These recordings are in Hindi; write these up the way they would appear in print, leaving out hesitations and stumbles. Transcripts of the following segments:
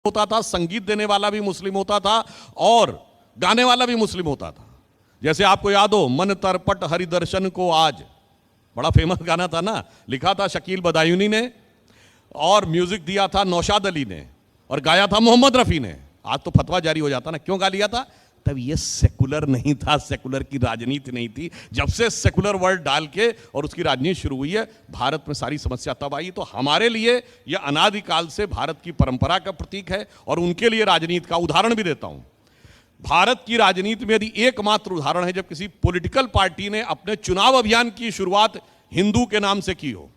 होता था, संगीत देने वाला भी मुस्लिम होता था और गाने वाला भी मुस्लिम होता था। जैसे आपको याद हो, मन तरपट हरिदर्शन को आज, बड़ा फेमस गाना था ना, लिखा था शकील बदायूनी ने और म्यूजिक दिया था नौशाद अली ने और गाया था मोहम्मद रफी ने। आज तो फतवा जारी हो जाता ना, क्यों गा लिया था? तब ये सेकुलर नहीं था, सेकुलर की राजनीति नहीं थी। जब से सेकुलर वर्ड डाल के और उसकी राजनीति शुरू हुई है, भारत में सारी समस्या तब आई। तो हमारे लिए यह अनादिकाल से भारत की परंपरा का प्रतीक है और उनके लिए राजनीति का उदाहरण भी देता हूं। भारत की राजनीति में यदि एकमात्र उदाहरण है जब किसी पॉलिटिकल पार्टी ने अपने चुनाव अभियान की शुरुआत हिंदू के नाम से की हो,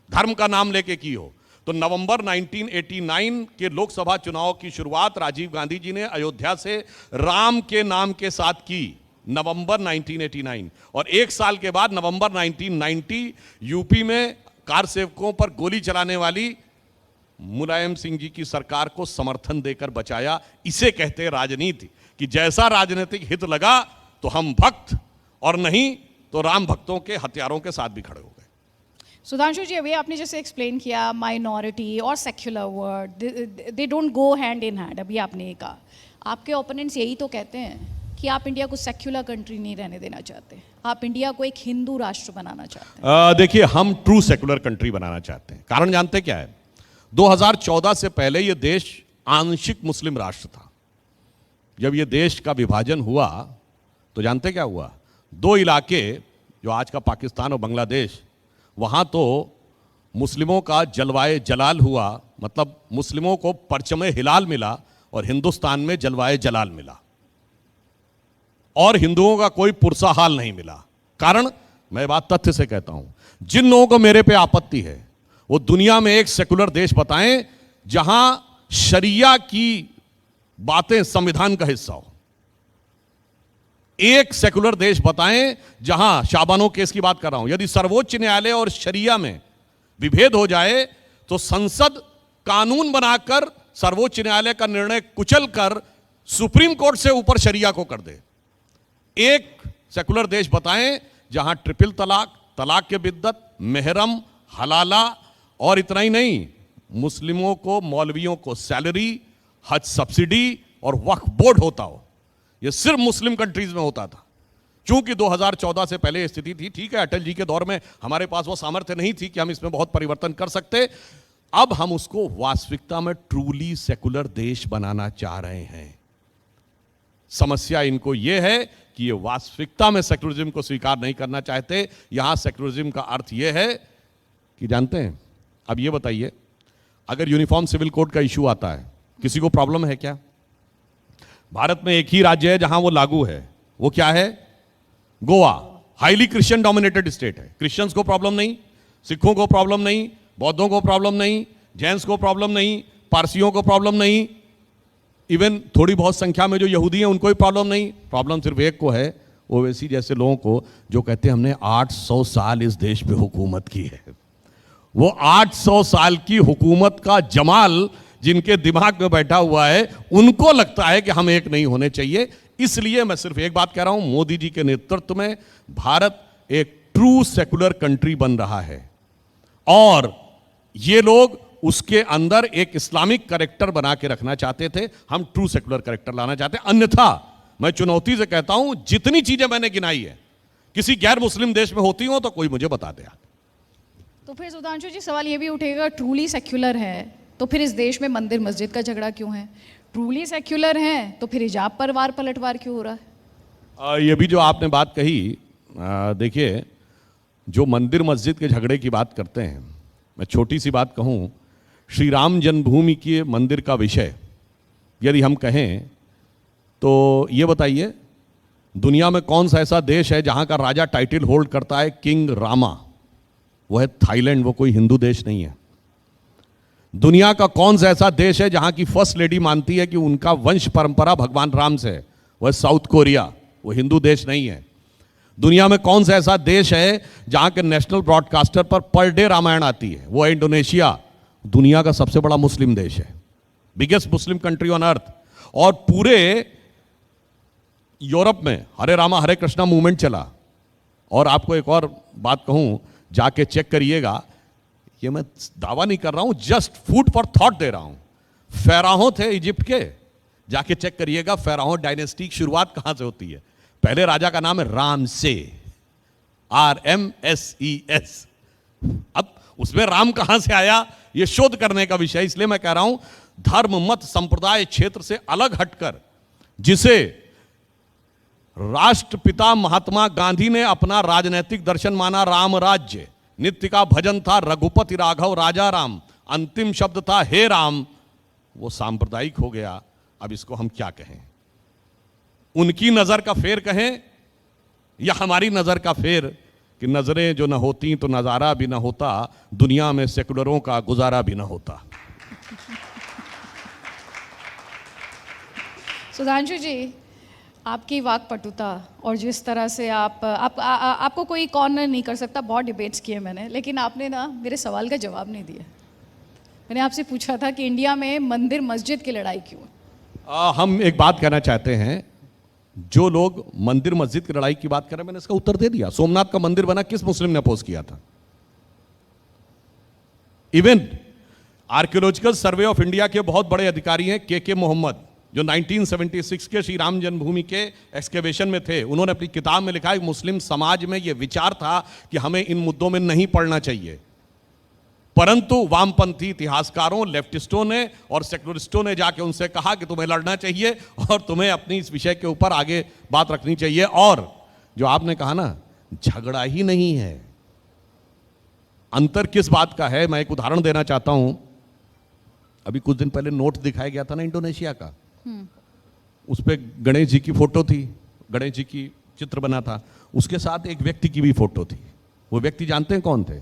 धर्म का नाम लेके की हो, तो नवंबर 1989 के लोकसभा चुनाव की शुरुआत राजीव गांधी जी ने अयोध्या से राम के नाम के साथ की, नवंबर 1989। और एक साल के बाद नवंबर 1990 यूपी में कार सेवकों पर गोली चलाने वाली मुलायम सिंह जी की सरकार को समर्थन देकर बचाया। इसे कहते हैं राजनीति, कि जैसा राजनीतिक हित लगा तो हम भक्त और नहीं तो राम भक्तों के हथियारों के साथ भी खड़े हो गए। सुधांशु जी, अभी आपने जैसे एक्सप्लेन किया माइनॉरिटी और secular word, they don't go hand in hand. अभी आपने ये कहा, आपके ओपोनेंट्स यही तो कहते हैं कि आप इंडिया को सेक्युलर कंट्री नहीं रहने देना चाहते, आप इंडिया को एक हिंदू राष्ट्र बनाना चाहते हैं। देखिए, हम ट्रू सेक्युलर कंट्री बनाना चाहते हैं। कारण जानते क्या है? 2014 से पहले यह देश आंशिक मुस्लिम राष्ट्र था। जब यह देश का विभाजन हुआ तो जानते क्या हुआ? दो इलाके, जो आज का पाकिस्तान और बांग्लादेश, वहां तो मुस्लिमों का जलवाए जलाल हुआ, मतलब मुस्लिमों को परचमे हिलाल मिला और हिंदुस्तान में जलवाए जलाल मिला और हिंदुओं का कोई पुरसा हाल नहीं मिला। कारण, मैं बात तथ्य से कहता हूं, जिन लोगों को मेरे पे आपत्ति है वो दुनिया में एक सेकुलर देश बताएं जहां शरिया की बातें संविधान का हिस्सा हो। एक सेकुलर देश बताएं जहां, शाबानो केस की बात कर रहा हूं, यदि सर्वोच्च न्यायालय और शरिया में विभेद हो जाए तो संसद कानून बनाकर सर्वोच्च न्यायालय का निर्णय कुचल कर सुप्रीम कोर्ट से ऊपर शरिया को कर दे। एक सेकुलर देश बताएं जहां ट्रिपल तलाक, तलाक के बिद्दत, मेहरम, हलाला और इतना ही नहीं, मुस्लिमों को, मौलवियों को सैलरी, हज सब्सिडी और वक्फ बोर्ड होता हो। यह सिर्फ मुस्लिम कंट्रीज में होता था। चूंकि 2014 से पहले स्थिति थी, ठीक है, अटल जी के दौर में हमारे पास वो सामर्थ्य नहीं थी कि हम इसमें बहुत परिवर्तन कर सकते। अब हम उसको वास्तविकता में ट्रूली सेकुलर देश बनाना चाह रहे हैं। समस्या इनको यह है कि ये वास्तविकता में सेकुलरिज्म को स्वीकार नहीं करना चाहते। यहां सेकुलरिज्म का अर्थ यह है कि, जानते हैं, अब ये बताइए, अगर यूनिफॉर्म सिविल कोड का इशू आता है, किसी को प्रॉब्लम है क्या? भारत में एक ही राज्य है जहां वो लागू है, वो क्या है? Goa. Highly Christian dominated state है। क्रिश्चियंस को प्रॉब्लम नहीं, सिखों को प्रॉब्लम नहीं, बौद्धों को प्रॉब्लम नहीं, जैन्स को प्रॉब्लम नहीं, पारसियों को प्रॉब्लम नहीं, इवन थोड़ी बहुत संख्या में जो यहूदी हैं उनको भी प्रॉब्लम नहीं। प्रॉब्लम सिर्फ एक को है, ओवैसी जैसे लोगों को, जो कहते हैं हमने 800 साल इस देश पे हुकूमत की है। वो 800 साल की हुकूमत का जमाल जिनके दिमाग में बैठा हुआ है, उनको लगता है कि हम एक नहीं होने चाहिए। इसलिए मैं सिर्फ एक बात कह रहा हूं, मोदी जी के नेतृत्व में भारत एक ट्रू सेकुलर कंट्री बन रहा है और ये लोग उसके अंदर एक इस्लामिक कैरेक्टर बना के रखना चाहते थे। हम ट्रू सेकुलर कैरेक्टर लाना चाहते हैं। अन्यथा मैं चुनौती से कहता हूं, जितनी चीजें मैंने गिनाई है किसी गैर मुस्लिम देश में होती हो तो कोई मुझे बता दे। तो फिर सुधांशु जी, सवाल ये भी उठेगा, ट्रूली सेक्युलर है तो फिर इस देश में मंदिर मस्जिद का झगड़ा क्यों है? ट्रूली सेक्युलर है तो फिर हिजाब पर वार पलटवार क्यों हो रहा है? ये भी जो आपने बात कही, देखिए, जो मंदिर मस्जिद के झगड़े की बात करते हैं, मैं छोटी सी बात कहूं, श्री राम जन्मभूमि के मंदिर का विषय यदि हम कहें तो ये बताइए, दुनिया में कौन सा ऐसा देश है जहां का राजा टाइटल होल्ड करता है किंग रामा? वो है थाईलैंड, वो कोई हिंदू देश नहीं है। दुनिया का कौन सा ऐसा देश है जहां की फर्स्ट लेडी मानती है कि उनका वंश परंपरा भगवान राम से है? वो है साउथ कोरिया, वो हिंदू देश नहीं है। दुनिया में कौन सा ऐसा देश है जहां के नेशनल ब्रॉडकास्टर पर डे रामायण आती है? वो है इंडोनेशिया, दुनिया का सबसे बड़ा मुस्लिम देश है, biggest Muslim country on earth. और पूरे यूरोप में हरे रामा हरे कृष्णा मूवमेंट चला। और आपको एक और बात कहूं, जाके चेक करिएगा, ये मैं दावा नहीं कर रहा हूं, just food for thought they रहा हूं। फेराहो थे इजिप्ट के, जाके चेक करिएगा फेराहो डायनेस्टी की शुरुआत कहां से होती है। पहले राजा का नाम है रामसे, RMSES। अब उसमें राम कहां से आया, यह शोध करने का विषय। इसलिए मैं कह रहा हूं धर्म मत संप्रदाय क्षेत्र से अलग हटकर, जिसे राष्ट्रपिता महात्मा गांधी ने अपना राजनैतिक दर्शन माना, राम राज्य, नित्य का भजन था रघुपति राघव राजा राम, अंतिम शब्द था हे राम, वो सांप्रदायिक हो गया। अब इसको हम क्या कहें, उनकी नजर का फेर कहें या हमारी नजर का फेर, कि नजरें जो न होती तो नजारा भी ना होता, दुनिया में सेकुलरों का गुजारा भी ना होता। सुधांशु जी, आपकी वाकपटुता और जिस तरह से आपको कोई कॉर्नर नहीं कर सकता, बहुत डिबेट्स किए मैंने, लेकिन आपने ना मेरे सवाल का जवाब नहीं दिया। मैंने आपसे पूछा था कि इंडिया में मंदिर मस्जिद की लड़ाई क्यों? हम एक बात कहना चाहते हैं, जो लोग मंदिर मस्जिद की लड़ाई की बात कर रहे हैं, मैंने इसका उत्तर दे दिया। सोमनाथ का मंदिर बना, किस मुस्लिम ने अपोज किया था? Even archaeological survey of India के बहुत बड़े अधिकारी हैं के मोहम्मद, जो 1976 के श्री राम जन्मभूमि के एक्सकेवेशन में थे। उन्होंने अपनी किताब में लिखा है मुस्लिम समाज में यह विचार था कि हमें इन मुद्दों में नहीं पढ़ना चाहिए, परंतु वामपंथी इतिहासकारों, लेफ्टिस्टों ने और सेकुलरिस्टों ने जाके उनसे कहा कि तुम्हें लड़ना चाहिए और तुम्हें अपनी इस विषय के ऊपर आगे बात रखनी चाहिए। और जो आपने कहा ना, झगड़ा ही नहीं है, अंतर किस बात का है, मैं एक उदाहरण देना चाहता हूं। अभी कुछ दिन पहले नोट दिखाया गया था ना इंडोनेशिया का, उस पर गणेश जी की फोटो थी, गणेश जी की चित्र बना था, उसके साथ एक व्यक्ति की भी फोटो थी। वो व्यक्ति जानते हैं कौन थे?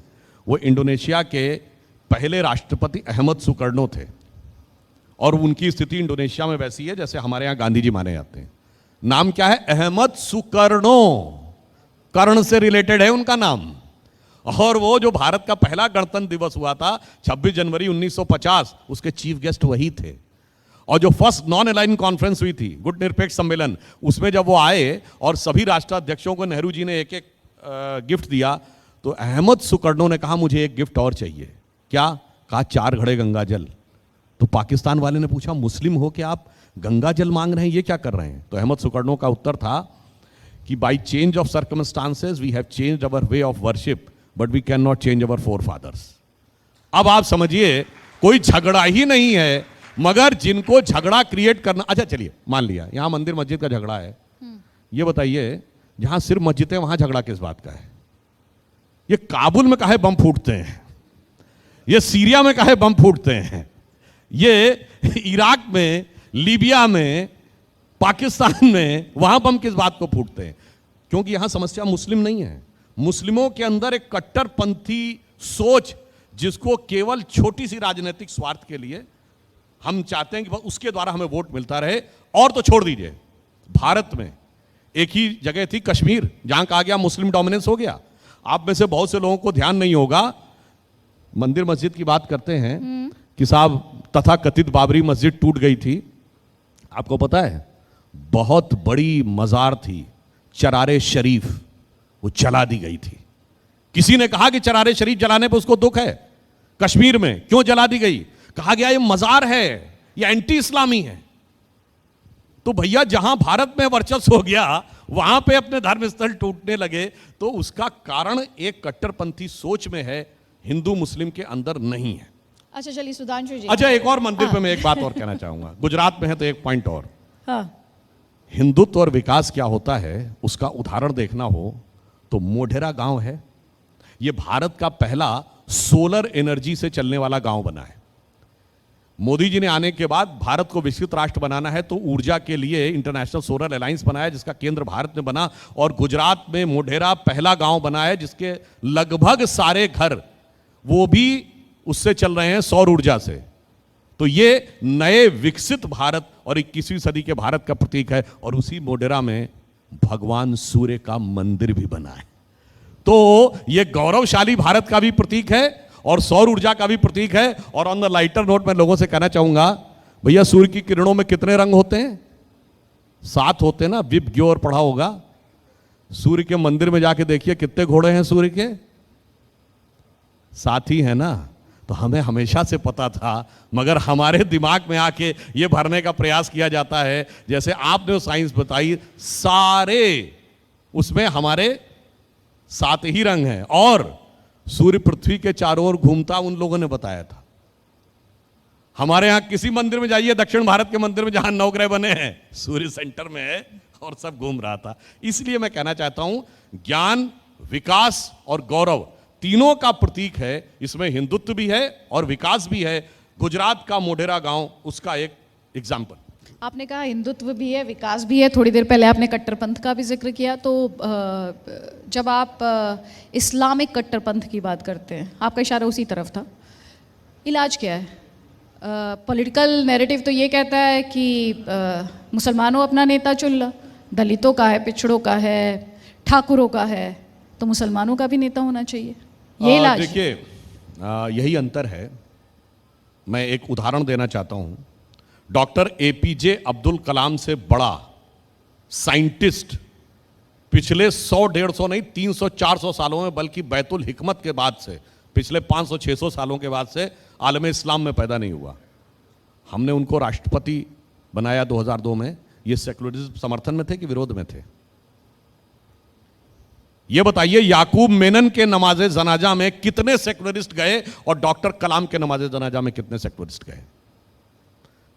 वो इंडोनेशिया के पहले राष्ट्रपति अहमद सुकर्नो थे। और उनकी स्थिति इंडोनेशिया में वैसी है जैसे हमारे यहां गांधी जी माने जाते हैं। नाम क्या है? अहमद सुकर्नो, कर्ण से रिलेटेड है उनका नाम। और वो जो भारत का पहला गणतंत्र दिवस हुआ था 26 जनवरी 1950, उसके चीफ गेस्ट वही थे। और जो फर्स्ट नॉन अलाइन कॉन्फ्रेंस हुई थी, गुट निरपेक्ष सम्मेलन, उसमें जब वो आए और सभी राष्ट्राध्यक्षों को नेहरू जी ने एक एक गिफ्ट दिया, तो अहमद सुकर्नो ने कहा मुझे एक गिफ्ट और चाहिए। क्या? कहा 4 घड़े गंगा जल। तो पाकिस्तान वाले ने पूछा मुस्लिम हो के आप गंगा जल मांग रहे हैं, ये क्या कर रहे हैं? तो अहमद सुकर्नो का उत्तर था कि by change of circumstances we have changed our way of worship, but we can not change our forefathers. अब आप समझिए, कोई झगड़ा ही नहीं है, मगर जिनको झगड़ा क्रिएट करना। अच्छा चलिए, मान लिया यहां मंदिर मस्जिद का झगड़ा है, ये बताइए जहां सिर्फ मस्जिद है वहां झगड़ा किस बात का है? ये काबुल में काहे बम फूटते हैं, ये सीरिया में काहे बम फूटते हैं, ये इराक में, लीबिया में, पाकिस्तान में, वहां बम किस बात को फूटते हैं? क्योंकि यहां समस्या मुस्लिम नहीं है। मुस्लिमों के अंदर एक कट्टरपंथी सोच, जिसको केवल छोटी सी राजनीतिक स्वार्थ के लिए हम चाहते हैं कि उसके द्वारा हमें वोट मिलता रहे। और तो छोड़ दीजिए, भारत में एक ही जगह थी कश्मीर, जहां कहा गया मुस्लिम डोमिनेंस हो गया। आप में से बहुत से लोगों को ध्यान नहीं होगा, मंदिर मस्जिद की बात करते हैं कि साहब तथा कथित बाबरी मस्जिद टूट गई थी। आपको पता है, बहुत बड़ी मजार थी चरारे शरीफ, वो जला दी गई थी। किसी ने कहा कि चरारे शरीफ जलाने पर उसको दुख है। कश्मीर में क्यों जला दी गई? कहा गया ये मजार है, ये एंटी इस्लामी है। तो भैया जहां भारत में वर्चस्व हो गया, वहां पे अपने धर्म स्थल टूटने लगे, तो उसका कारण एक कट्टरपंथी सोच में है, हिंदू मुस्लिम के अंदर नहीं है। अच्छा चलिए सुधांशु जी, अच्छा एक और मंदिर पे मैं एक बात और कहना चाहूंगा, गुजरात में है तो एक पॉइंट और। हाँ, हिंदुत्व और विकास क्या होता है उसका उदाहरण देखना हो तो मोढेरा गांव है। यह भारत का पहला सोलर एनर्जी से चलने वाला गांव बना है। मोदी जी ने आने के बाद भारत को विकसित राष्ट्र बनाना है, तो ऊर्जा के लिए इंटरनेशनल सोलर अलायंस बनाया, जिसका केंद्र भारत में बना। और गुजरात में मोढेरा पहला गांव बना है जिसके लगभग सारे घर वो भी उससे चल रहे हैं, सौर ऊर्जा से। तो ये नए विकसित भारत और 21वीं सदी के भारत का प्रतीक है। और उसी मोढेरा में भगवान सूर्य का मंदिर भी बना है। तो ये गौरवशाली भारत का भी प्रतीक है और सौर ऊर्जा का भी प्रतीक है। और ऑन द लाइटर नोट मैं लोगों से कहना चाहूंगा, भैया सूर्य की किरणों में कितने रंग होते हैं? 7 होते हैं ना, विप ग्योर पढ़ा होगा। सूर्य के मंदिर में जाके देखिए कितने घोड़े हैं सूर्य के? 7 ही है ना। तो हमें हमेशा से पता था, मगर हमारे दिमाग में आके ये भरने का प्रयास किया जाता है जैसे आपने वो साइंस बताई, सारे उसमें हमारे 7 ही रंग हैं और सूर्य पृथ्वी के चारों ओर घूमता, उन लोगों ने बताया था। हमारे यहां किसी मंदिर में जाइए, दक्षिण भारत के मंदिर में जहां नवग्रह बने हैं, सूर्य सेंटर में है और सब घूम रहा था। इसलिए मैं कहना चाहता हूं, ज्ञान, विकास और गौरव तीनों का प्रतीक है। इसमें हिंदुत्व भी है और विकास भी है। गुजरात का मोढेरा गांव उसका एक एग्जाम्पल। आपने कहा हिंदुत्व भी है, विकास भी है। थोड़ी देर पहले आपने कट्टरपंथ का भी जिक्र किया। तो जब आप इस्लामिक कट्टरपंथ की बात करते हैं, आपका इशारा उसी तरफ था। इलाज क्या है? पॉलिटिकल नैरेटिव तो ये कहता है कि मुसलमानों अपना नेता चुन लो, दलितों का है, पिछड़ों का है, ठाकुरों का है, तो मुसलमानों का भी नेता होना चाहिए। ये इलाज? देखिए, यही अंतर है। मैं एक उदाहरण देना चाहता हूं। डॉक्टर एपीजे अब्दुल कलाम से बड़ा साइंटिस्ट पिछले 100-150 नहीं 300-400 सालों में, बल्कि बैतुल हिकमत के बाद से, पिछले 500-600 सालों के बाद से आलम इस्लाम में पैदा नहीं हुआ। हमने उनको राष्ट्रपति बनाया 2002 में। ये सेकुलरिज्म समर्थन में थे कि विरोध में थे? ये बताइए, याकूब मेनन के नमाजे जनाजा में कितने सेकुलरिस्ट गए और डॉक्टर कलाम के नमाजे जनाजा में कितने सेकुलरिस्ट गए?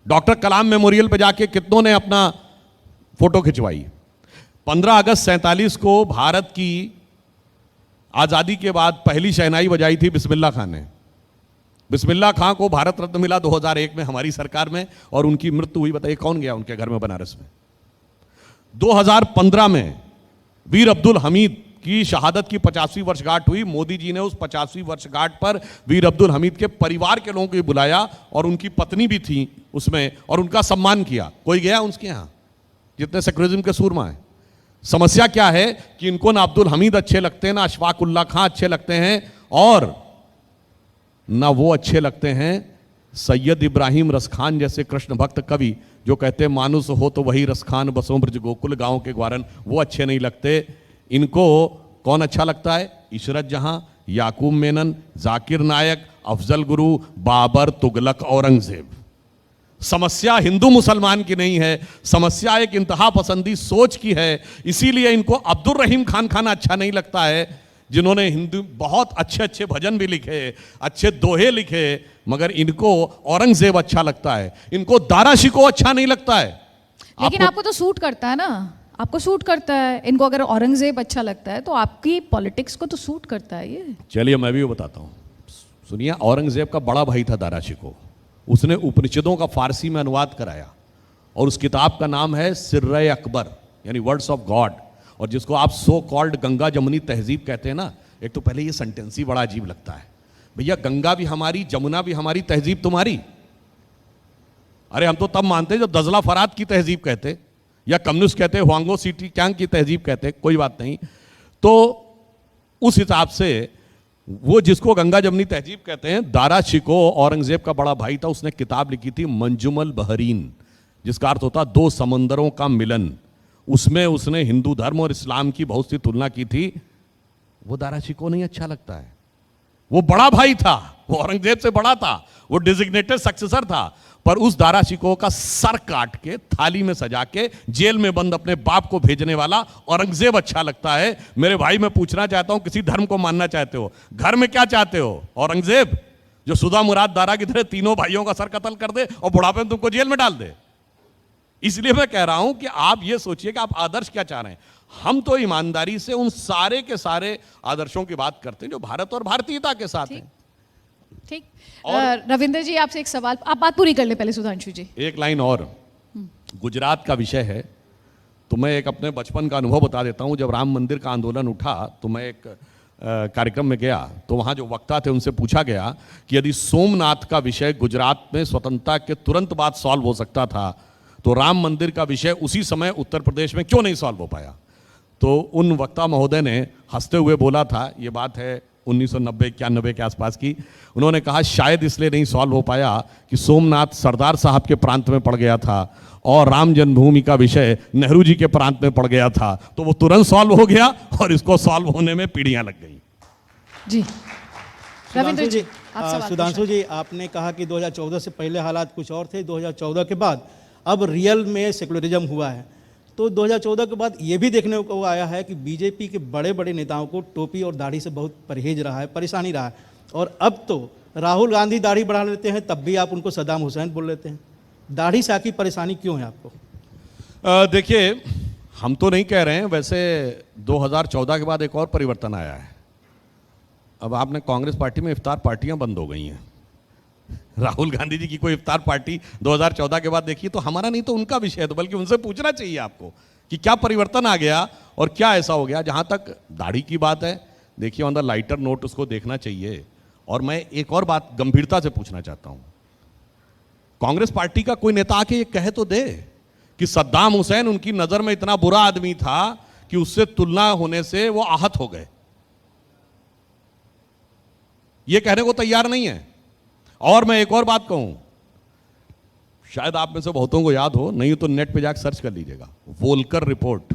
डॉक्टर कलाम मेमोरियल पे जाके कितनों ने अपना फोटो खिंचवाई? 15 अगस्त 47 को भारत की आजादी के बाद पहली शहनाई बजाई थी बिस्मिल्लाह खान ने। बिस्मिल्लाह खान को भारत रत्न मिला 2001 में हमारी सरकार में, और उनकी मृत्यु हुई, बताइए कौन गया उनके घर में बनारस में? 2015 में वीर अब्दुल हमीद की शहादत की 50वीं वर्षगांठ हुई। मोदी जी ने उस 50वीं वर्षगांठ पर वीर अब्दुल हमीद के परिवार के लोगों को बुलाया, और उनकी पत्नी भी थी उसमें, और उनका सम्मान किया। कोई गया उसके यहां? जितने सेकुलरिज्म के सूरमा हैं। समस्या क्या है कि इनको ना अब्दुल हमीद अच्छे लगते हैं, ना अशफाक उल्लाह खां अच्छे लगते हैं, और ना वो अच्छे लगते हैं सैयद इब्राहिम रसखान जैसे कृष्ण भक्त कवि, जो कहते हैं मानुस हो तो वही रसखान, बसों ब्रज गोकुल गांव के ग्वारन। वो अच्छे नहीं लगते। इनको कौन अच्छा लगता है? इशरत जहां, याकूब मेनन, जाकिर नायक, अफजल गुरु, बाबर, तुगलक, औरंगजेब। समस्या हिंदू मुसलमान की नहीं है, समस्या एक इंतहा पसंदी सोच की है। इसीलिए इनको अब्दुल रहीम खान खाना अच्छा नहीं लगता है, जिन्होंने हिंदू बहुत अच्छे अच्छे भजन भी लिखे, अच्छे दोहे लिखे, मगर इनको औरंगजेब अच्छा लगता है। इनको दारा शिकोह अच्छा नहीं लगता है। लेकिन आपको तो सूट करता है ना, आपको सूट करता है। इनको अगर औरंगजेब अच्छा लगता है तो आपकी पॉलिटिक्स को तो सूट करता है ये। चलिए मैं भी बताता हूँ, सुनिए। औरंगजेब का बड़ा भाई था दारा शिकोह। उसने उपनिषदों का फारसी में अनुवाद कराया, और उस किताब का नाम है सिर्रे अकबर, यानी वर्ड्स ऑफ गॉड। और जिसको आप सो कॉल्ड गंगा जमुनी तहजीब कहते हैं ना, एक तो पहले ये सेंटेंस ही बड़ा अजीब लगता है। भैया गंगा भी हमारी, जमुना भी हमारी, तहजीब तुम्हारी। अरे हम तो तब मानते जो दजला फरात की तहजीब कहते, या कम्युनिस्ट कहते, हुआंगो सिटी कैंग की तहजीब कहते, कोई बात नहीं। तो उस हिसाब से वो जिसको गंगा जमुनी तहजीब कहते हैं, दारा शिकोह औरंगजेब का बड़ा भाई था। उसने किताब लिखी थी मंजुमल बहरीन, जिसका अर्थ होता 2 समंदरों का मिलन। उसमें उसने हिंदू धर्म और इस्लाम की बहुत सी तुलना की थी। वो दारा शिकोह नहीं अच्छा लगता है। वो बड़ा भाई था, वो औरंगजेब से बड़ा था, वो डिजिग्नेटेड सक्सेसर था। पर उस दारा शिकोह का सर काट के थाली में सजा के जेल में बंद अपने बाप को भेजने वाला औरंगजेब अच्छा लगता है। मेरे भाई मैं पूछना चाहता हूं, किसी धर्म को मानना चाहते हो, घर में क्या चाहते हो? औरंगजेब जो सुधा मुराद दारा की तरह तीनों भाइयों का सर कत्ल कर दे और बुढ़ापे में तुमको जेल में डाल दे? इसलिए मैं कह रहा हूं कि आप ये सोचिए कि आप आदर्श क्या चाह रहे हैं। हम तो ईमानदारी से उन सारे के सारे आदर्शों की बात करते हैं जो भारत और भारतीयता के साथ हैं। ठीक। रविंद्र जी आपसे एक सवाल, आप बात पूरी कर ले पहले सुधांशु जी। एक लाइन और, गुजरात का विषय है तो मैं एक अपने बचपन का अनुभव बता देता हूं। जब राम मंदिर का आंदोलन उठा तो मैं एक कार्यक्रम में गया, तो वहां जो वक्ता थे उनसे पूछा गया कि यदि सोमनाथ का विषय गुजरात में स्वतंत्रता के तुरंत बाद सॉल्व हो सकता था, तो राम मंदिर का विषय उसी समय उत्तर प्रदेश में क्यों नहीं सॉल्व हो पाया? तो उन वक्ता महोदय ने हंसते हुए बोला था, ये बात है 1990-91 के आसपास की। उन्होंने कहा शायद इसलिए नहीं सॉल्व हो पाया कि सोमनाथ सरदार साहब के प्रांत में पड़ गया था और राम जन्मभूमि का विषय नेहरू जी के प्रांत में पड़ गया था, तो वो तुरंत सॉल्व हो गया और इसको सॉल्व होने में पीढ़ियां लग गई। जी रविंद्र जी। आप सवाल सुधांशु जी, आपने कहा कि 2014 से पहले हालात कुछ और थे, 2014 के बाद अब रियल में सेकुलरिज्म हुआ है। तो 2014 के बाद ये भी देखने को आया है कि बीजेपी के बड़े बड़े नेताओं को टोपी और दाढ़ी से बहुत परहेज रहा है, परेशानी रहा है। और अब तो राहुल गांधी दाढ़ी बढ़ा लेते हैं, तब भी आप उनको सद्दाम हुसैन बोल लेते हैं। दाढ़ी से आखिर परेशानी क्यों है आपको? देखिए, हम तो नहीं कह रहे हैं, वैसे 2014 के बाद एक और परिवर्तन आया है। अब आपने कांग्रेस पार्टी में इफ्तार पार्टियां बंद हो गई हैं। राहुल गांधी जी की कोई इफ्तार पार्टी 2014 के बाद देखिए, तो हमारा नहीं तो उनका विषय है, तो बल्कि उनसे पूछना चाहिए आपको कि क्या परिवर्तन आ गया और क्या ऐसा हो गया। जहां तक दाढ़ी की बात है, देखिए ऑन द लाइटर नोट उसको देखना चाहिए। और मैं एक और बात गंभीरता से पूछना चाहता हूं, कांग्रेस पार्टी का कोई नेता आके ये कहे तो दे कि सद्दाम हुसैन उनकी नजर में इतना बुरा आदमी था कि उससे तुलना होने से वो आहत हो गए। ये कहने को तैयार नहीं है। और मैं एक और बात कहूं, शायद आप में से बहुतों को याद हो, नहीं तो नेट पे जाकर सर्च कर लीजिएगा, वोल्कर रिपोर्ट।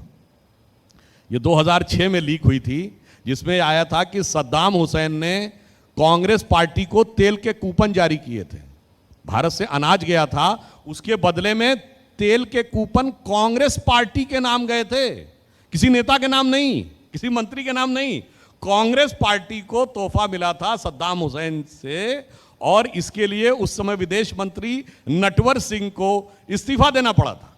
ये 2006 में लीक हुई थी, जिसमें आया था कि सद्दाम हुसैन ने कांग्रेस पार्टी को तेल के कूपन जारी किए थे। भारत से अनाज गया था, उसके बदले में तेल के कूपन कांग्रेस पार्टी के नाम गए थे, किसी नेता के नाम नहीं, किसी मंत्री के नाम नहीं। कांग्रेस पार्टी को तोहफा मिला था सद्दाम हुसैन से, और इसके लिए उस समय विदेश मंत्री नटवर सिंह को इस्तीफा देना पड़ा था।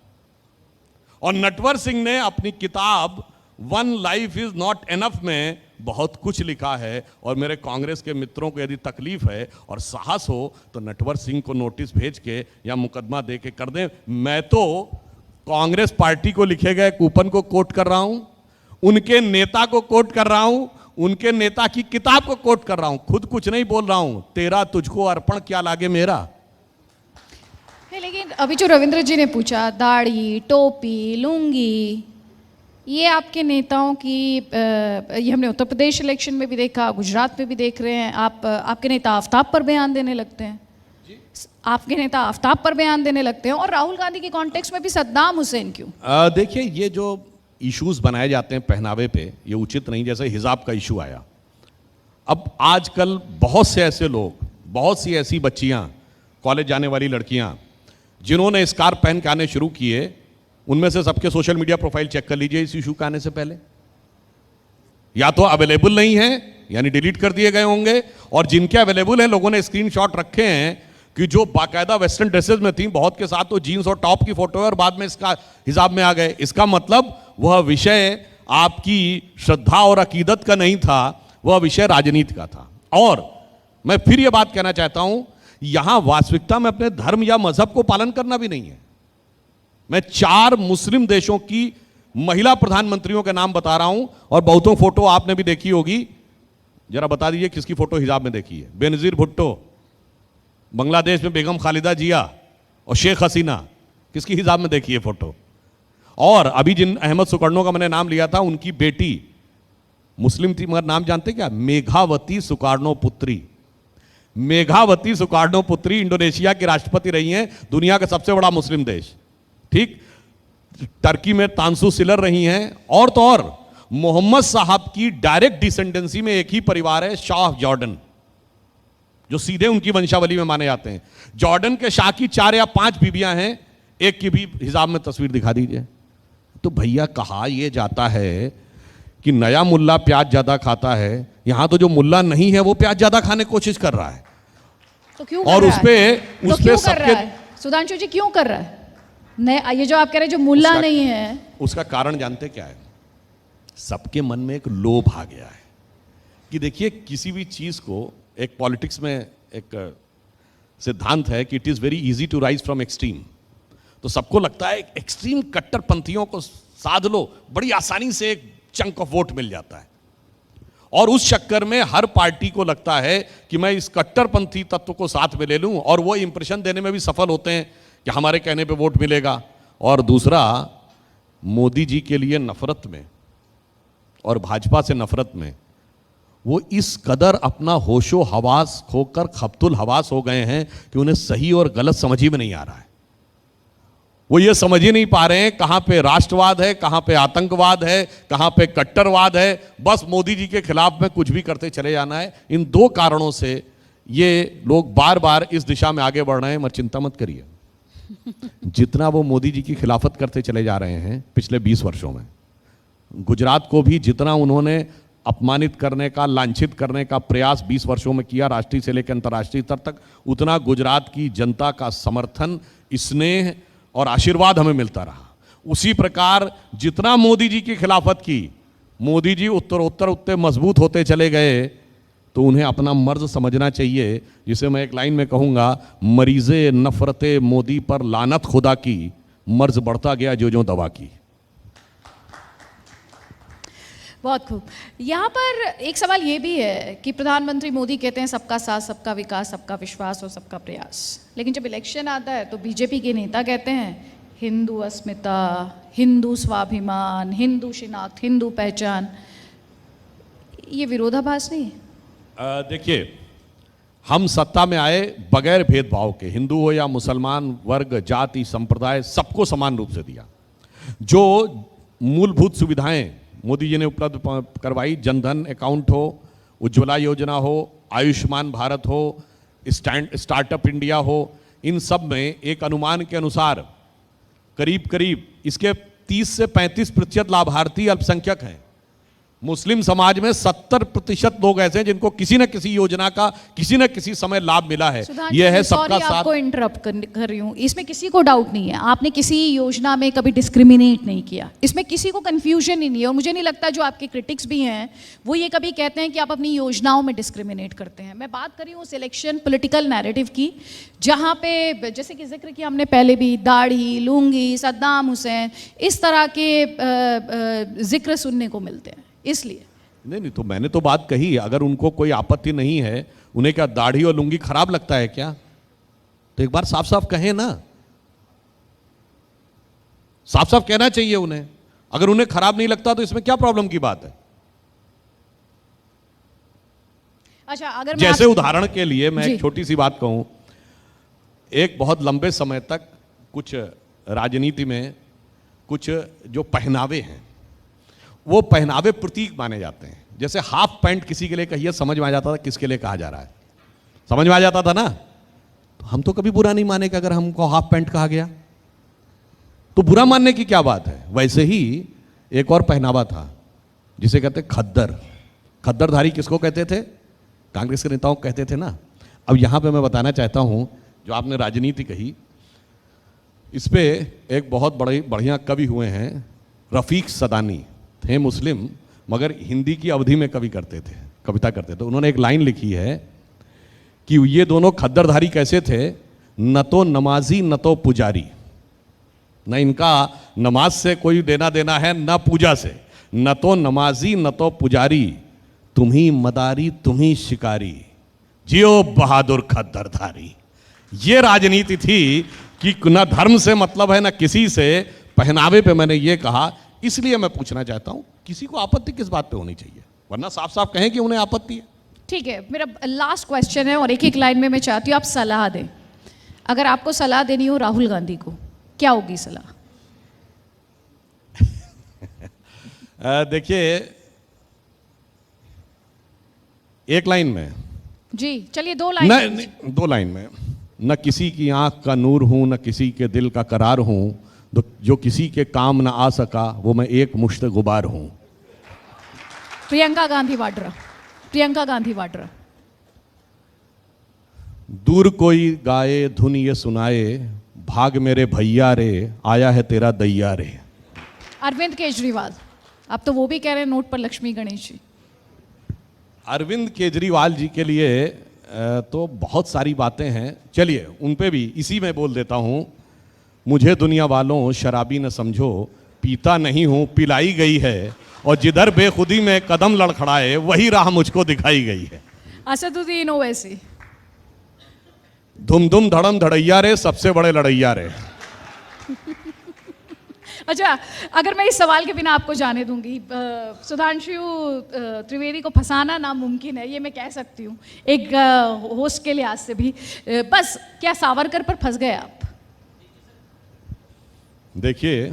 और नटवर सिंह ने अपनी किताब one life is not enough में बहुत कुछ लिखा है। और मेरे कांग्रेस के मित्रों को यदि तकलीफ है और साहस हो तो नटवर सिंह को नोटिस भेज के या मुकदमा दे के कर दें। मैं तो कांग्रेस पार्टी को लिखे गए कूपन को कोट कर रहा हूं, उनके नेता को कोट कर रहा हूं, उनके नेता की किताब को कोट कर रहा हूं, खुद कुछ नहीं बोल रहा हूं। तेरा तुझको अर्पण क्या लागे मेरा। नहीं, लेकिन अभी जो रविंद्र जी ने पूछा, दाढ़ी, टोपी, लुंगी, ये आपके नेताओं की ये हमने उत्तर प्रदेश इलेक्शन में भी देखा, गुजरात में भी देख रहे हैं। आपके नेता आफ्ताब पर बयान देने लगते हैं, आपके नेता आफ्ताब पर बयान देने लगते हैं, और राहुल गांधी के कॉन्टेक्स्ट में भी सद्दाम हुसैन क्यों? देखिए, ये जो इश्यूज बनाए जाते हैं पहनावे पे, ये उचित नहीं। जैसे हिजाब का इशू आया, अब आजकल बहुत से ऐसे लोग, बहुत सी ऐसी बच्चियां, कॉलेज जाने वाली लड़कियां, जिन्होंने स्कार्फ पहन के आने शुरू किए, उनमें से सबके सोशल मीडिया प्रोफाइल चेक कर लीजिए इस इशू के आने से पहले। या तो अवेलेबल नहीं है, यानी डिलीट कर दिए गए होंगे, और जिनके अवेलेबल हैं लोगों ने स्क्रीनशॉट रखे हैं कि जो बाकायदा वेस्टर्न ड्रेसेस में थी, बहुत के साथ तो जीन्स और टॉप की फोटो है, और बाद में इसका हिजाब में आ गए। इसका मतलब वह विषय आपकी श्रद्धा और अकीदत का नहीं था, वह विषय राजनीति का था। और मैं फिर यह बात कहना चाहता हूं, यहां वास्तविकता में अपने धर्म या मजहब को पालन करना भी नहीं है। मैं 4 मुस्लिम देशों की महिला प्रधानमंत्रियों के नाम बता रहा हूं, और बहुतों फोटो आपने भी देखी होगी। जरा बता दीजिए किसकी फोटो हिजाब में देखी है? बेनजीर भुट्टो बांग्लादेश में, बेगम खालिदा जिया और शेख हसीना, किसकी हिजाब में देखी है फोटो? और अभी जिन अहमद सुकर्णो का मैंने नाम लिया था, उनकी बेटी मुस्लिम थी, मगर नाम जानते क्या? मेघावती सुकार्णो पुत्री। मेघावती सुकार्णो पुत्री इंडोनेशिया की राष्ट्रपति रही हैं, दुनिया का सबसे बड़ा मुस्लिम देश। ठीक, टर्की में तांसु सिलर रही हैं। और तो और मोहम्मद साहब की डायरेक्ट डिसेंडेंसी में एक ही परिवार है, शाह ऑफ जॉर्डन, जो सीधे उनकी वंशावली में माने जाते हैं। जॉर्डन के शाह की 4 या 5 बीबियां हैं, एक की भी हिजाब में तस्वीर दिखा दीजिए। तो भैया, कहा यह जाता है कि नया मुल्ला प्याज ज्यादा खाता है, यहां तो जो मुल्ला नहीं है वो प्याज ज्यादा खाने की कोशिश कर रहा है। तो क्यों और कर रहा है? उस पे सबके, सुधांशु जी क्यों कर रहा है? ये जो आप कह रहे हैं जो मुल्ला नहीं है, उसका कारण जानते क्या है? सबके मन में एक लोभ आ गया है कि देखिए, किसी भी चीज को, एक पॉलिटिक्स में एक सिद्धांत है कि it is very easy to rise from extreme. तो सबको लगता है एक्सट्रीम कट्टरपंथियों को साध लो, बड़ी आसानी से एक चंक ऑफ वोट मिल जाता है। और उस चक्कर में हर पार्टी को लगता है कि मैं इस कट्टरपंथी तत्व को साथ में ले लूं, और वो इंप्रेशन देने में भी सफल होते हैं कि हमारे कहने पे वोट मिलेगा। और दूसरा, मोदी जी के लिए नफरत में और भाजपा से नफरत में वो इस कदर अपना होशो हवास खोकर खप्तुल हवास हो गए हैं कि उन्हें सही और गलत समझ ही में नहीं आ रहा है। वो ये समझ ही नहीं पा रहे हैं कहां पे राष्ट्रवाद है, कहां पे आतंकवाद है, कहां पे कट्टरवाद है। बस मोदी जी के खिलाफ में कुछ भी करते चले जाना है। इन 2 कारणों से ये लोग बार बार इस दिशा में आगे बढ़ रहे हैं, मत चिंता मत करिए। जितना वो मोदी जी की खिलाफत करते चले जा रहे हैं पिछले 20 वर्षों में, गुजरात को भी जितना उन्होंने अपमानित करने का, लांछित करने का प्रयास 20 वर्षों में किया, राष्ट्रीय से लेकर अंतर्राष्ट्रीय स्तर तक, उतना गुजरात की जनता का समर्थन, स्नेह और आशीर्वाद हमें मिलता रहा। उसी प्रकार जितना मोदी जी की खिलाफत की, मोदी जी उत्तरोत्तर उतने मजबूत होते चले गए, तो उन्हें अपना मर्ज समझना चाहिए, जिसे मैं एक लाइन में कहूँगा, मरीज़े नफरते मोदी पर लानत खुदा की, मर्ज बढ़ता गया जो जो दवा की। बहुत खूब। यहाँ पर एक सवाल ये भी है कि प्रधानमंत्री मोदी कहते हैं सबका साथ, सबका विकास, सबका विश्वास और सबका प्रयास, लेकिन जब इलेक्शन आता है तो बीजेपी के नेता कहते हैं हिंदू अस्मिता, हिंदू स्वाभिमान, हिंदू शिनाख्त, हिंदू पहचान। ये विरोधाभास नहीं है? देखिए, हम सत्ता में आए बगैर भेदभाव के, हिंदू हो या मुसलमान, वर्ग, जाति, संप्रदाय, सबको समान रूप से दिया। जो मूलभूत सुविधाएं मोदी जी ने उपलब्ध करवाई, जनधन अकाउंट हो, उज्ज्वला योजना हो, आयुष्मान भारत हो, स्टार्टअप इंडिया हो, इन सब में एक अनुमान के अनुसार करीब करीब इसके 30 से 35% लाभार्थी अल्पसंख्यक हैं। मुस्लिम समाज में 70% लोग ऐसे हैं जिनको किसी न किसी योजना का किसी न किसी समय लाभ मिला है। यह है सबका साथ। आपको इंटरप्ट कर रही हूँ, इसमें किसी को डाउट नहीं है, आपने किसी योजना में कभी डिस्क्रिमिनेट नहीं किया, इसमें किसी को कंफ्यूजन ही नहीं है। और मुझे नहीं लगता जो आपके क्रिटिक्स भी हैं वो ये कभी कहते हैं कि आप अपनी योजनाओं में डिस्क्रिमिनेट करते हैं। मैं बात कर रही हूँ सिलेक्शन पॉलिटिकल नैरेटिव की, जहाँ पे जैसे कि जिक्र किया हमने पहले भी, दाढ़ी, लुंगी, सद्दाम हुसैन, इस तरह के जिक्र सुनने को मिलते हैं। इसलिए नहीं, तो मैंने तो बात कही, अगर उनको कोई आपत्ति नहीं है, उन्हें क्या दाढ़ी और लुंगी खराब लगता है क्या? तो एक बार साफ साफ कहें ना, साफ साफ कहना चाहिए उन्हें। अगर उन्हें खराब नहीं लगता तो इसमें क्या प्रॉब्लम की बात है? अच्छा, अगर जैसे उदाहरण के लिए मैं एक छोटी सी बात कहूं, एक बहुत लंबे समय तक कुछ राजनीति में कुछ जो पहनावे हैं, वो पहनावे प्रतीक माने जाते हैं। जैसे हाफ पैंट किसी के लिए कहिए, समझ में आ जाता था किसके लिए कहा जा रहा है, समझ में आ जाता था ना। तो हम तो कभी बुरा नहीं माने कि अगर हमको हाफ पैंट कहा गया, तो बुरा मानने की क्या बात है। वैसे ही एक और पहनावा था जिसे कहते खद्दर। खद्दरधारी किसको कहते थे? कांग्रेस के नेताओं को कहते थे ना। अब यहां पे मैं बताना चाहता हूं, जो आपने राजनीति कही, इस पे एक बहुत बढ़िया कवि हुए हैं, रफीक सदानी, थे मुस्लिम मगर हिंदी की अवधि में कविता करते थे। उन्होंने एक लाइन लिखी है कि ये दोनों खद्दरधारी कैसे थे, न तो नमाजी न तो पुजारी, न इनका नमाज से कोई देना देना है न पूजा से, न तो नमाजी न तो पुजारी, तुम ही मदारी तुम ही शिकारी, जियो बहादुर खद्दरधारी। ये राजनीति थी कि न धर्म से मतलब है न किसी से। पहनावे पे मैंने ये कहा, इसलिए मैं पूछना चाहता हूं किसी को आपत्ति किस बात पे होनी चाहिए, वरना साफ साफ कहें कि उन्हें आपत्ति है। ठीक है, मेरा लास्ट क्वेश्चन है और एक एक लाइन में मैं चाहती हूँ आप सलाह दें। अगर आपको सलाह देनी हो राहुल गांधी को, क्या होगी सलाह? देखिए, एक लाइन में जी, चलिए 2 लाइन। 2 लाइन में, न किसी की आंख का नूर हूं न किसी के दिल का करार हूं, जो किसी के काम न आ सका वो मैं एक मुश्त गुबार हूं। प्रियंका गांधी वाड्रा। प्रियंका गांधी वाड्रा। दूर कोई गाए धुन ये सुनाए, भाग मेरे भैया रे, आया है तेरा दैया रे। अरविंद केजरीवाल, अब तो वो भी कह रहे हैं नोट पर लक्ष्मी गणेश जी। अरविंद केजरीवाल जी के लिए तो बहुत सारी बातें हैं, चलिए उन पे भी इसी में बोल देता हूं। मुझे दुनिया वालों शराबी न समझो, पीता नहीं हूं पिलाई गई है, और जिधर बेखुदी में कदम लड़खड़ाए वही राह मुझको दिखाई गई है। असदुद्दीन ओवैसी। धुम धुम धड़म धड़ैया रे, सबसे बड़े लड़ैया रे। अच्छा, अगर मैं इस सवाल के बिना आपको जाने दूंगी, सुधांशु त्रिवेदी को फंसाना नामुमकिन है, ये मैं कह सकती हूँ एक होस्ट के लिहाज से भी। बस क्या सावरकर पर फंस गए आप? देखिए,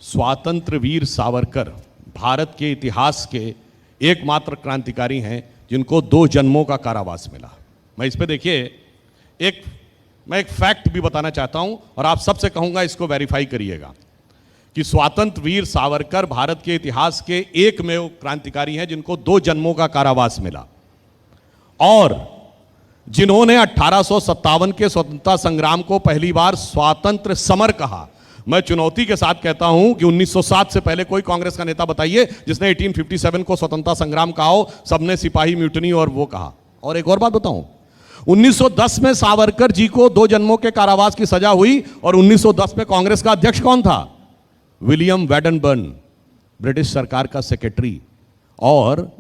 स्वातंत्र वीर सावरकर भारत के इतिहास के एकमात्र क्रांतिकारी हैं जिनको 2 जन्मों का कारावास मिला। मैं इस पे देखिए मैं एक फैक्ट भी बताना चाहता हूं और आप सबसे कहूंगा इसको वेरीफाई करिएगा कि स्वतंत्र वीर सावरकर भारत के इतिहास के एकमेव क्रांतिकारी हैं जिनको 2 जन्मों का कारावास मिला और जिन्होंने 1857 के स्वतंत्रता संग्राम को पहली बार स्वातंत्र्य समर कहा। मैं चुनौती के साथ कहता हूं कि 1907 से पहले कोई कांग्रेस का नेता बताइए जिसने 1857 को स्वतंत्रता संग्राम कहा हो। सबने सिपाही म्यूटनी और वो कहा। और एक और बात बताऊं, 1910 में सावरकर जी को 2 जन्मों के कारावास की सजा हुई और 1910 में कांग्रेस का अध्यक्ष कौन था? विलियम वेडनबर्न, ब्रिटिश सरकार का सेक्रेटरी। और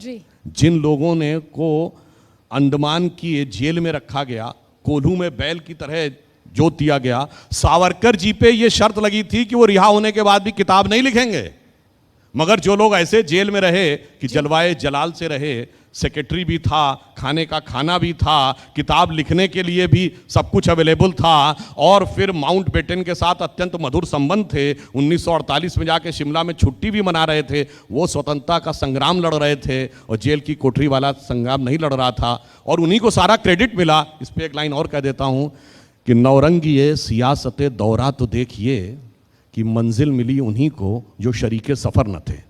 जिन लोगों ने को अंडमान की जेल में रखा गया, कोल्हू में बैल की तरह जोत दिया गया, सावरकर जी पे ये शर्त लगी थी कि वो रिहा होने के बाद भी किताब नहीं लिखेंगे। मगर जो लोग ऐसे जेल में रहे कि जलवाए जलाल से रहे, सेक्रेटरी भी था, खाने का खाना भी था, किताब लिखने के लिए भी सब कुछ अवेलेबल था और फिर माउंटबेटन के साथ अत्यंत मधुर संबंध थे। 1948 में जाके शिमला में छुट्टी भी मना रहे थे। वो स्वतंत्रता का संग्राम लड़ रहे थे और जेल की कोठरी वाला संग्राम नहीं लड़ रहा था और उन्हीं को सारा क्रेडिट मिला। इस पर एक लाइन और कह देता हूँ कि नौरंगिए सियासत दौरा तो देखिए कि मंजिल मिली उन्हीं को जो शरीके सफ़र न थे।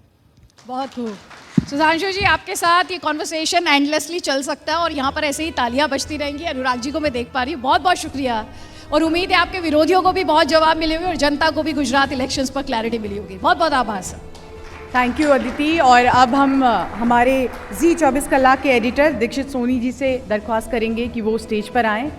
बहुत खूब सुधांशु जी, आपके साथ ये कॉन्वर्सेशन एंडलेसली चल सकता है और यहाँ पर ऐसे ही तालियां बजती रहेंगी। अनुराग जी को मैं देख पा रही हूँ, बहुत बहुत शुक्रिया और उम्मीद है आपके विरोधियों को भी बहुत जवाब मिले होंगे और जनता को भी गुजरात इलेक्शंस पर क्लैरिटी मिली होगी। बहुत बहुत आभार सर। Thank you Aditi. और अब हम हमारे जी 24 कलाक के एडिटर दीक्षित सोनी जी से दरख्वास्त करेंगे कि वो स्टेज पर आएँ